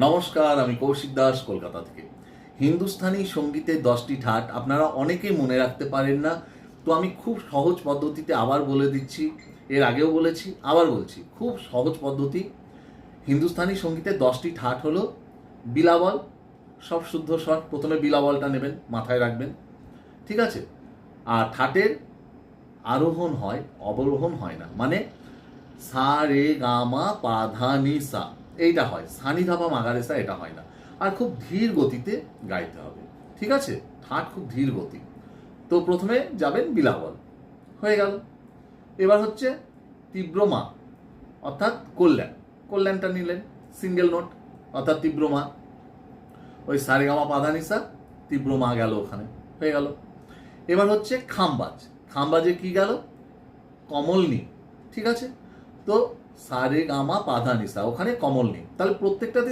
নমস্কার, আমি কৌশিক দাস কলকাতা থেকে। হিন্দুস্তানি সঙ্গীতের 10টি ঠাট আপনারা অনেকেই মনে রাখতে পারেন না, তো আমি খুব সহজ পদ্ধতিতে আবার বলে দিচ্ছি। এর আগেও বলেছি, আবার বলছি, খুব সহজ পদ্ধতি। হিন্দুস্তানি সঙ্গীতের 10টি ঠাট হলো বিলাবল, সব শুদ্ধ স্বর। প্রথমে বিলাবলটা নেবেন, মাথায় রাখবেন, ঠিক আছে? আর ঠাটের আরোহণ হয়, অবরোহণ হয় না। মানে সা রে গা মা পা ধা নি সা, এইটা হয়। সানি ধাপা মাগারেসা এটা হয় না। আর খুব ধীর গতিতে গাইতে হবে, ঠিক আছে? ঠাট খুব ধীর গতি। তো প্রথমে যাবেন বিলাবল, হয়ে গেল। এবার হচ্ছে তীব্র মা, অর্থাৎ কল্যাণ। কল্যাণটা নিলেন সিঙ্গেল নোট, অর্থাৎ তীব্র মা। ওই সারেগামা পাধানিসা, তীব্র মা গেল ওখানে, হয়ে গেল। এবার হচ্ছে খামবাজ। খামবাজে কি গেল? কমল নি, ঠিক আছে? তো সারে গামা পাধা নিসা, ওখানে কমল নি। তাহলে প্রত্যেকটাতে